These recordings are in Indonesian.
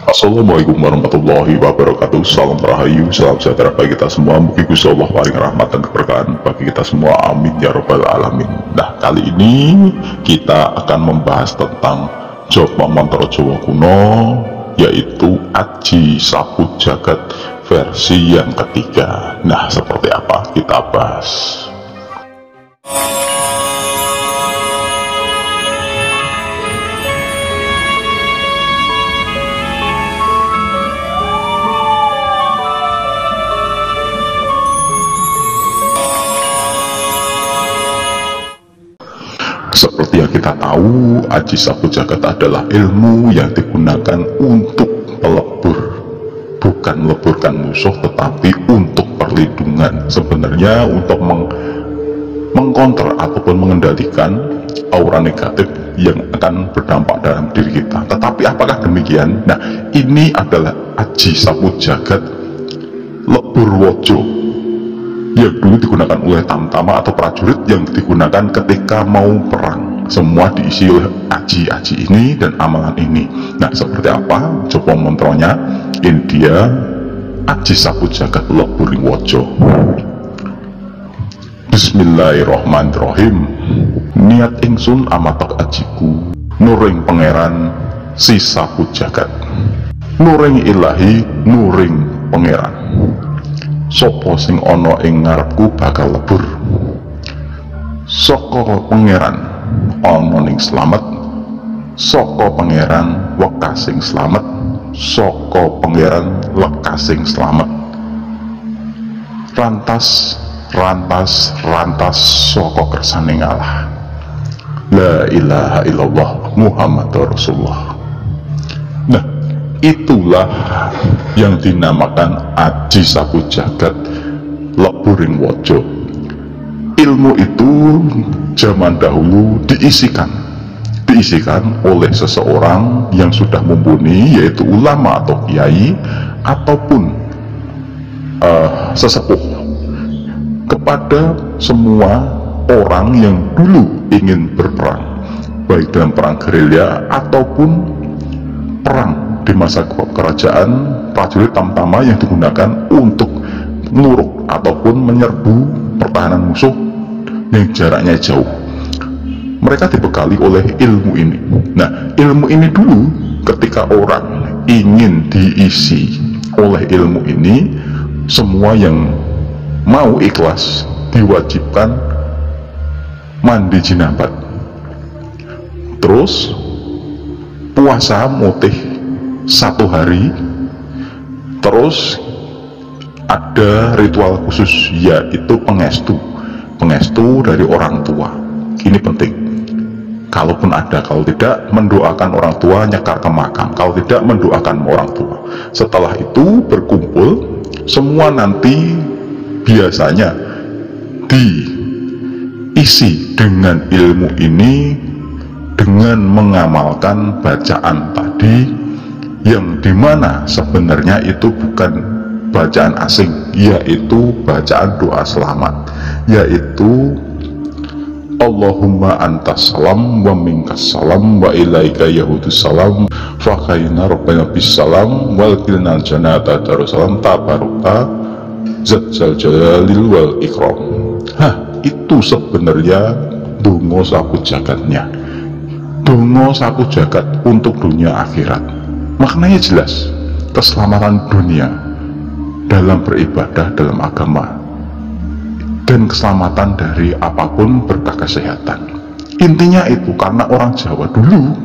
Assalamualaikum warahmatullahi wabarakatuh. Salam rahayu, salam sejahtera bagi kita semua. Mugi Gusti Allah paring rahmat dan keberkahan bagi kita semua. Amin ya robbal alamin. Nah, kali ini kita akan membahas tentang Japa Mantra Jawa kuno, yaitu Aji Sapu Jagat versi yang ketiga. Nah, seperti apa kita bahas. Seperti yang kita tahu, Aji Sapu Jagat adalah ilmu yang digunakan untuk melebur, bukan meleburkan musuh, tetapi untuk perlindungan. Sebenarnya untuk mengkonter ataupun mengendalikan aura negatif yang akan berdampak dalam diri kita. Tetapi apakah demikian? Nah, ini adalah Aji Sapu Jagat Lebur Wojo yang dulu digunakan oleh tamtama atau prajurit, yang digunakan ketika mau perang. Semua diisi oleh aji-aji ini dan amalan ini. Nah, seperti apa coba mantranya? Ini dia Aji Sapu Jagat Lebur Wojo. Bismillahirrahmanirrahim. Niat ingsun amatak ajiku, nuring pangeran si sapu jagat, nuring ilahi, nuring pangeran. Sopo sing ono ing ngarepku bakal lebur, saka pangeran ono ning slamet, saka pangeran wekasing slamet, saka pangeran lekasing slamet. Rantas saka kersaning Allah. La ilaha illallah Muhammadur Rasulullah. Nah, itulah yang dinamakan Aji Sapu Jagat Leburing Wojo. Ilmu itu zaman dahulu diisikan oleh seseorang yang sudah mumpuni, yaitu ulama atau kiai ataupun sesepuh, kepada semua orang yang dulu ingin berperang, baik dalam perang gerilya ataupun perang di masa kerajaan prajurit tamtama yang digunakan untuk menuruk ataupun menyerbu pertahanan musuh yang jaraknya jauh. Mereka dibekali oleh ilmu ini. Nah, ilmu ini dulu ketika orang ingin diisi oleh ilmu ini, semua yang mau ikhlas diwajibkan mandi jinabat, terus puasa mutih 1 hari, terus ada ritual khusus, yaitu pengestu dari orang tua. Ini penting. Kalaupun ada, kalau tidak mendoakan orang tua, nyekar ke makam. Kalau tidak, mendoakan orang tua. Setelah itu berkumpul semua, nanti biasanya diisi dengan ilmu ini dengan mengamalkan bacaan tadi, yang dimana sebenarnya itu bukan bacaan asing, yaitu bacaan doa selamat, yaitu Allahumma antas salam wa minkas salam wa ilaika yahudus salam fakhaina rabbana bis salam wal kilnal janata darussalam tabaruka zat jalil wal ikram. Itu sebenarnya dongo sapu jagatnya, dongo sapu jagat untuk dunia akhirat. Maknanya jelas, keselamatan dunia dalam beribadah dalam agama, dan keselamatan dari apapun berkah kesehatan. Intinya itu, karena orang Jawa dulu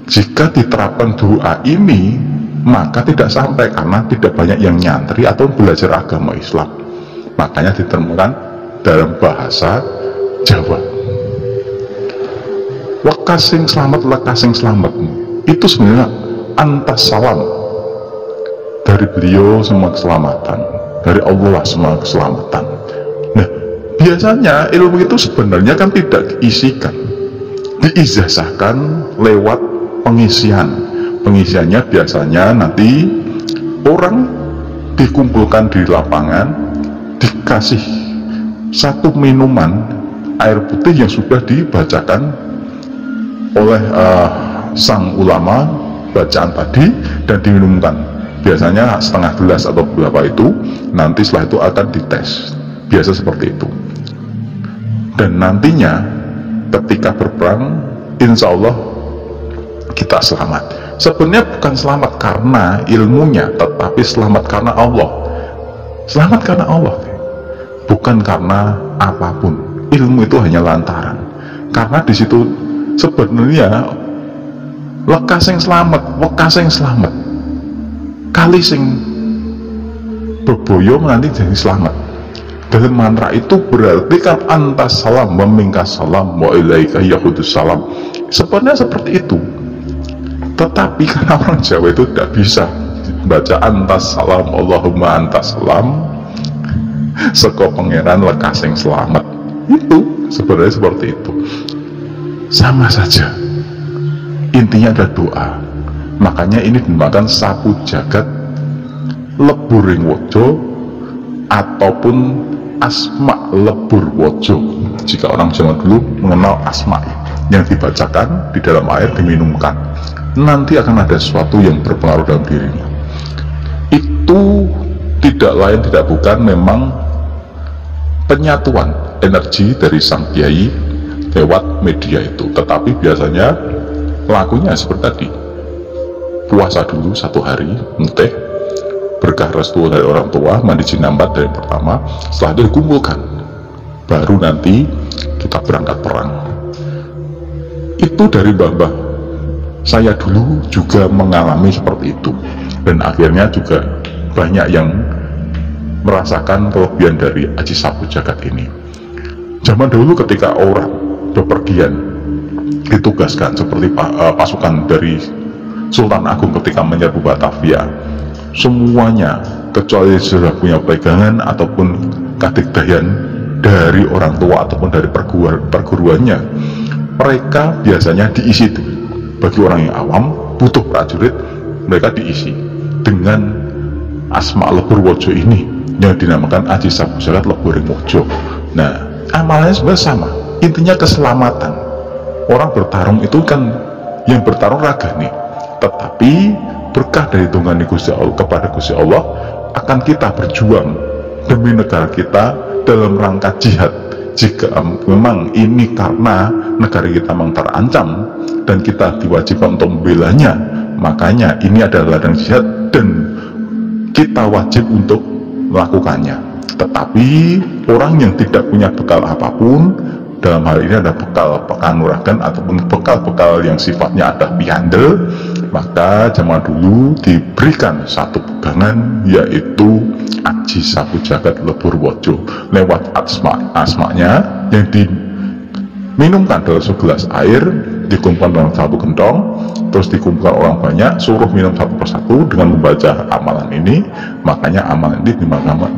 jika diterapkan doa ini maka tidak sampai, karena tidak banyak yang nyantri atau belajar agama Islam. Makanya ditemukan dalam bahasa Jawa. Lekasing selamat, lekasing selamat, itu sebenarnya antas salam, dari beliau semua keselamatan, dari Allah semua keselamatan. Nah, biasanya ilmu itu sebenarnya kan tidak diisikan, diijazahkan lewat pengisiannya biasanya nanti orang dikumpulkan di lapangan, dikasih satu minuman air putih yang sudah dibacakan oleh sang ulama bacaan tadi dan diminumkan. Biasanya setengah gelas atau berapa itu, nanti setelah itu akan dites. Biasa seperti itu. Dan nantinya ketika berperang, insya Allah kita selamat. Sebenarnya bukan selamat karena ilmunya, tetapi selamat karena Allah. Selamat karena Allah, bukan karena apapun. Ilmu itu hanya lantaran. Karena di situ sebenarnya lekas yang selamat, kali sing beboyo nanti jadi selamat. Dalam mantra itu berarti kan antas salam wa minkas salam wa ilaika yahudus salam. Sebenarnya seperti itu. Tetapi karena orang Jawa itu tidak bisa baca antas salam Allahumma antas salam seko pangeran lekas yang selamat. Itu sebenarnya seperti itu. Sama saja. Intinya ada doa. Makanya ini dinamakan sapu jagat leburing wojo ataupun asma lebur wojo. Jika orang zaman dulu mengenal asma yang dibacakan di dalam air diminumkan, nanti akan ada sesuatu yang berpengaruh dalam dirinya. Itu tidak lain tidak bukan memang penyatuan energi dari sang kiai lewat media itu. Tetapi biasanya lakunya seperti tadi, puasa dulu 1 hari, teh berkah restu dari orang tua, mandi jinambat dari pertama, setelah itu dikumpulkan, baru nanti kita berangkat perang. Itu dari mbah-mbah saya dulu juga mengalami seperti itu, dan akhirnya juga banyak yang merasakan kelebihan dari aji sapu jagat ini. Zaman dulu ketika orang bepergian ditugaskan seperti pasukan dari Sultan Agung ketika menyerbu Batavia, semuanya kecuali sudah punya pegangan ataupun kadikdayan dari orang tua ataupun dari perguruannya, mereka biasanya diisi dulu. Bagi orang yang awam butuh prajurit, mereka diisi dengan asma lebur wojo ini yang dinamakan aji sapu jagat leburing wojo. Nah, amalannya sebenarnya sama, intinya keselamatan. Orang bertarung itu kan yang bertarung ragane, tetapi berkah dari tunggani Gusti Allah kepada Gusti Allah akan kita berjuang demi negara kita dalam rangka jihad. Jika memang ini karena negara kita memang terancam dan kita diwajibkan untuk membelanya, makanya ini adalah ladang jihad dan kita wajib untuk melakukannya. Tetapi orang yang tidak punya bekal apapun, dalam hal ini ada bekal pekanuragan ataupun bekal-bekal yang sifatnya ada piandel, maka zaman dulu diberikan satu pegangan, yaitu aji sapu jagat lebur wojo lewat asmanya yang diminumkan dalam segelas air, dikumpulkan dalam satu gentong, terus dikumpulkan orang banyak, suruh minum satu persatu dengan membaca amalan ini. Makanya amalan ini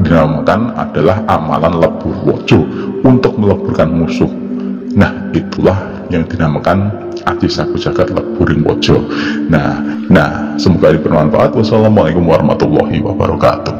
dinamakan adalah amalan lebur wojo, untuk meleburkan musuh. Nah, itulah yang dinamakan aji sapu jagat leburing wojo. Nah, semoga ini bermanfaat. Wassalamualaikum warahmatullahi wabarakatuh.